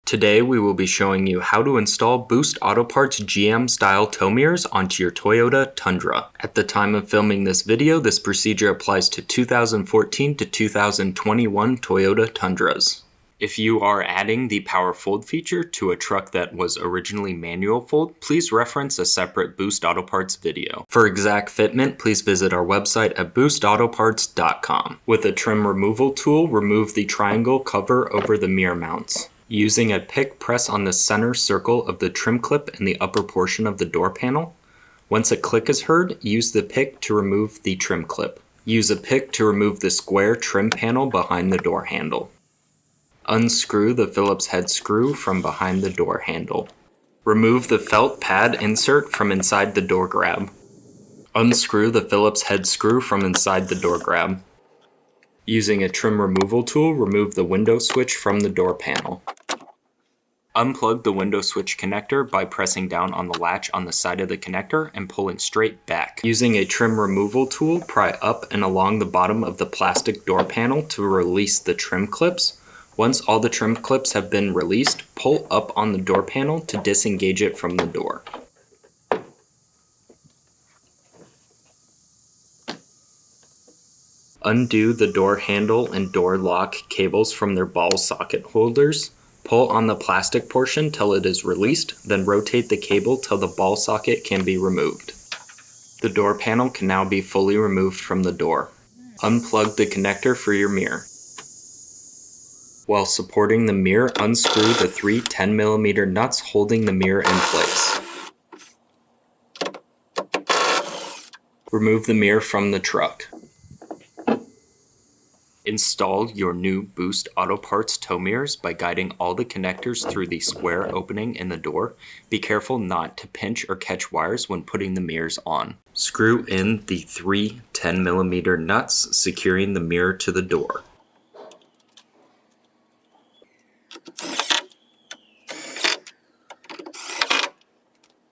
Today we will be showing you how to install Boost Auto Parts GM style tow mirrors onto your Toyota Tundra. At the time of filming this video, this procedure applies to 2014 to 2021 Toyota Tundras. If you are adding the power fold feature to a truck that was originally manual fold, please reference a separate Boost Auto Parts video. For exact fitment, please visit our website at boostautoparts.com. With a trim removal tool, remove the triangle cover over the mirror mounts. Using a pick, press on the center circle of the trim clip in the upper portion of the door panel. Once a click is heard, use the pick to remove the trim clip. Use a pick to remove the square trim panel behind the door handle. Unscrew the Phillips head screw from behind the door handle. Remove the felt pad insert from inside the door grab. Unscrew the Phillips head screw from inside the door grab. Using a trim removal tool, remove the window switch from the door panel. Unplug the window switch connector by pressing down on the latch on the side of the connector and pulling straight back. Using a trim removal tool, pry up and along the bottom of the plastic door panel to release the trim clips. Once all the trim clips have been released, pull up on the door panel to disengage it from the door. Undo the door handle and door lock cables from their ball socket holders. Pull on the plastic portion till it is released, then rotate the cable till the ball socket can be removed. The door panel can now be fully removed from the door. Unplug the connector for your mirror. While supporting the mirror, unscrew the three 10mm nuts holding the mirror in place. Remove the mirror from the truck. Install your new Boost Auto Parts tow mirrors by guiding all the connectors through the square opening in the door. Be careful not to pinch or catch wires when putting the mirrors on. Screw in the three 10mm nuts, securing the mirror to the door.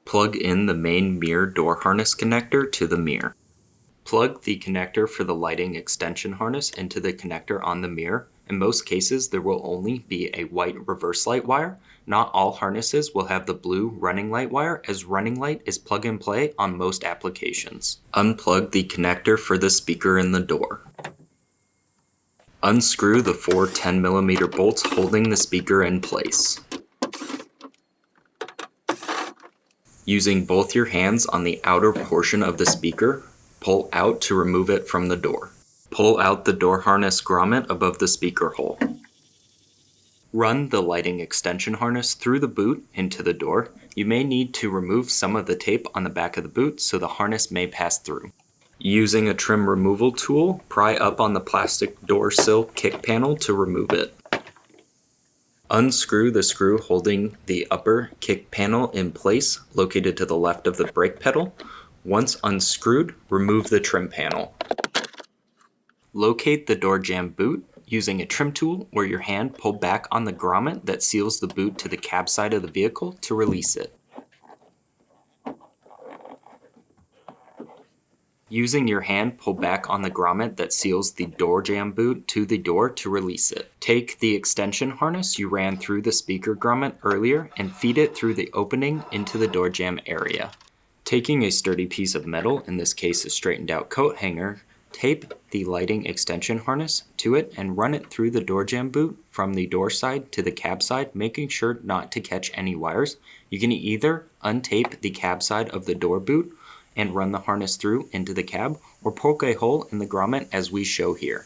Plug in the main mirror door harness connector to the mirror. Plug the connector for the lighting extension harness into the connector on the mirror. In most cases, there will only be a white reverse light wire. Not all harnesses will have the blue running light wire, as running light is plug and play on most applications. Unplug the connector for the speaker in the door. Unscrew the four 10mm bolts holding the speaker in place. Using both your hands on the outer portion of the speaker, pull out to remove it from the door. Pull out the door harness grommet above the speaker hole. Run the lighting extension harness through the boot into the door. You may need to remove some of the tape on the back of the boot so the harness may pass through. Using a trim removal tool, pry up on the plastic door sill kick panel to remove it. Unscrew the screw holding the upper kick panel in place, located to the left of the brake pedal. Once unscrewed, remove the trim panel. Locate the door jamb boot. Using a trim tool or your hand, pull back on the grommet that seals the boot to the cab side of the vehicle to release it. Using your hand, pull back on the grommet that seals the door jamb boot to the door to release it. Take the extension harness you ran through the speaker grommet earlier and feed it through the opening into the door jamb area. Taking a sturdy piece of metal, in this case a straightened out coat hanger, tape the lighting extension harness to it and run it through the door jamb boot from the door side to the cab side, making sure not to catch any wires. You can either untape the cab side of the door boot and run the harness through into the cab, or poke a hole in the grommet as we show here.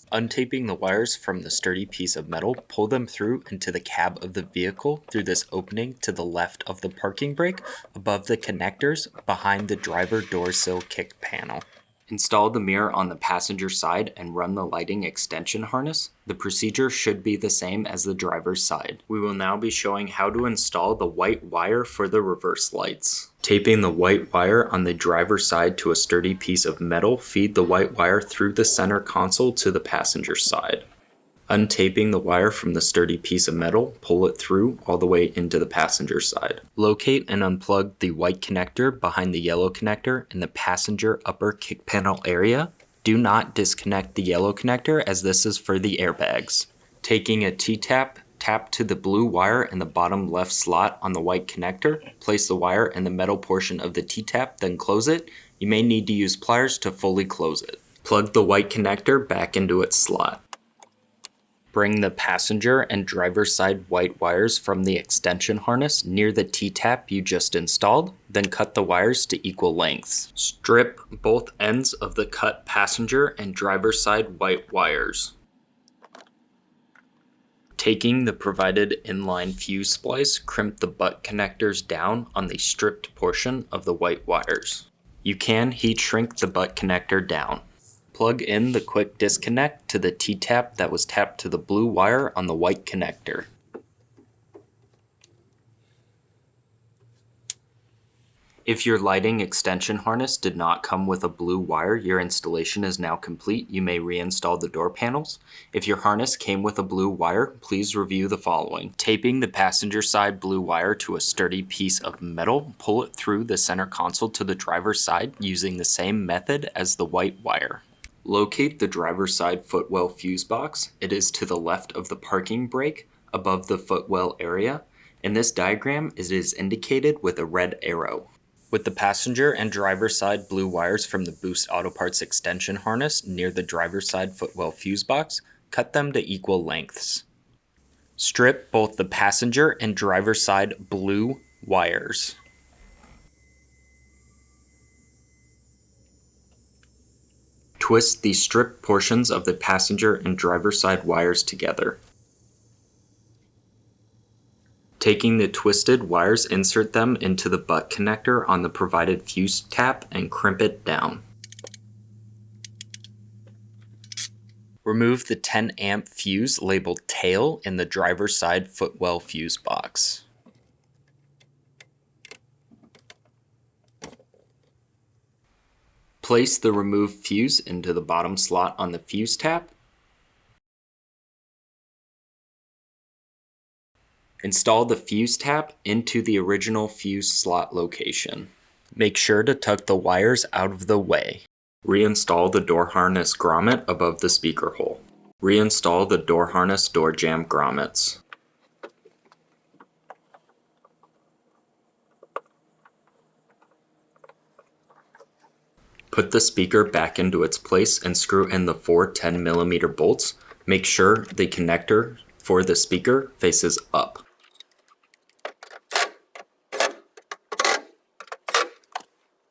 Untaping the wires from the sturdy piece of metal, pull them through into the cab of the vehicle through this opening to the left of the parking brake, above the connectors, behind the driver door sill kick panel. Install the mirror on the passenger side and run the lighting extension harness. The procedure should be the same as the driver's side. We will now be showing how to install the white wire for the reverse lights. Taping the white wire on the driver's side to a sturdy piece of metal, feed the white wire through the center console to the passenger side. Untaping the wire from the sturdy piece of metal, pull it through all the way into the passenger side. Locate and unplug the white connector behind the yellow connector in the passenger upper kick panel area. Do not disconnect the yellow connector as this is for the airbags. Taking a T-tap Tap to the blue wire in the bottom left slot on the white connector. Place the wire in the metal portion of the T-tap, then close it. You may need to use pliers to fully close it. Plug the white connector back into its slot. Bring the passenger and driver's side white wires from the extension harness near the T-tap you just installed, then cut the wires to equal lengths. Strip both ends of the cut passenger and driver's side white wires. Taking the provided inline fuse splice, crimp the butt connectors down on the stripped portion of the white wires. You can heat shrink the butt connector down. Plug in the quick disconnect to the T-tap that was tapped to the blue wire on the white connector. If your lighting extension harness did not come with a blue wire, your installation is now complete. You may reinstall the door panels. If your harness came with a blue wire, please review the following. Taping the passenger side blue wire to a sturdy piece of metal, pull it through the center console to the driver's side using the same method as the white wire. Locate the driver's side footwell fuse box. It is to the left of the parking brake, above the footwell area. In this diagram, it is indicated with a red arrow. With the passenger and driver's side blue wires from the Boost Auto Parts extension harness near the driver's side footwell fuse box, cut them to equal lengths. Strip both the passenger and driver's side blue wires. Twist the stripped portions of the passenger and driver's side wires together. Taking the twisted wires, insert them into the butt connector on the provided fuse tap and crimp it down. Remove the 10 amp fuse labeled tail in the driver's side footwell fuse box. Place the removed fuse into the bottom slot on the fuse tap. Install the fuse tap into the original fuse slot location. Make sure to tuck the wires out of the way. Reinstall the door harness grommet above the speaker hole. Reinstall the door harness door jamb grommets. Put the speaker back into its place and screw in the 4 10mm bolts. Make sure the connector for the speaker faces up.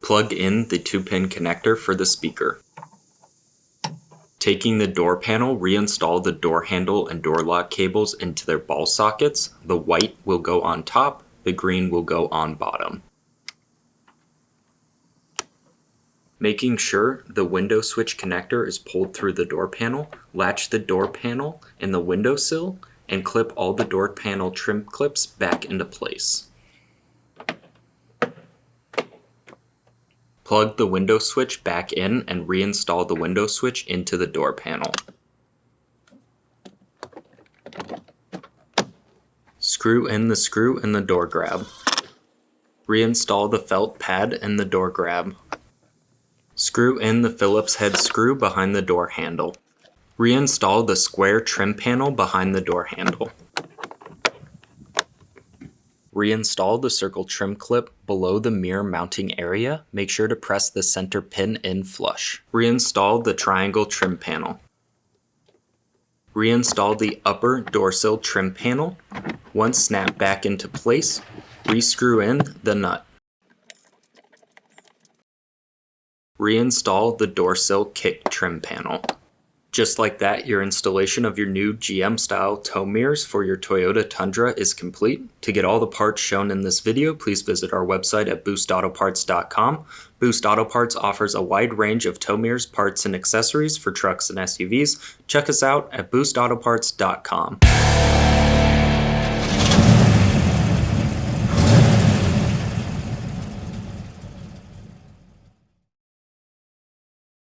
Plug in the 2-pin connector for the speaker. Taking the door panel, reinstall the door handle and door lock cables into their ball sockets. The white will go on top, the green will go on bottom. Making sure the window switch connector is pulled through the door panel, latch the door panel in the windowsill, and clip all the door panel trim clips back into place. Plug the window switch back in and reinstall the window switch into the door panel. Screw in the screw in the door grab. Reinstall the felt pad in the door grab. Screw in the Phillips head screw behind the door handle. Reinstall the square trim panel behind the door handle. Reinstall the circle trim clip below the mirror mounting area. Make sure to press the center pin in flush. Reinstall the triangle trim panel. Reinstall the upper door sill trim panel. Once snapped back into place, rescrew in the nut. Reinstall the door sill kick trim panel. Just like that, your installation of your new GM-style tow mirrors for your Toyota Tundra is complete. To get all the parts shown in this video, please visit our website at boostautoparts.com. Boost Auto Parts offers a wide range of tow mirrors, parts, and accessories for trucks and SUVs. Check us out at boostautoparts.com.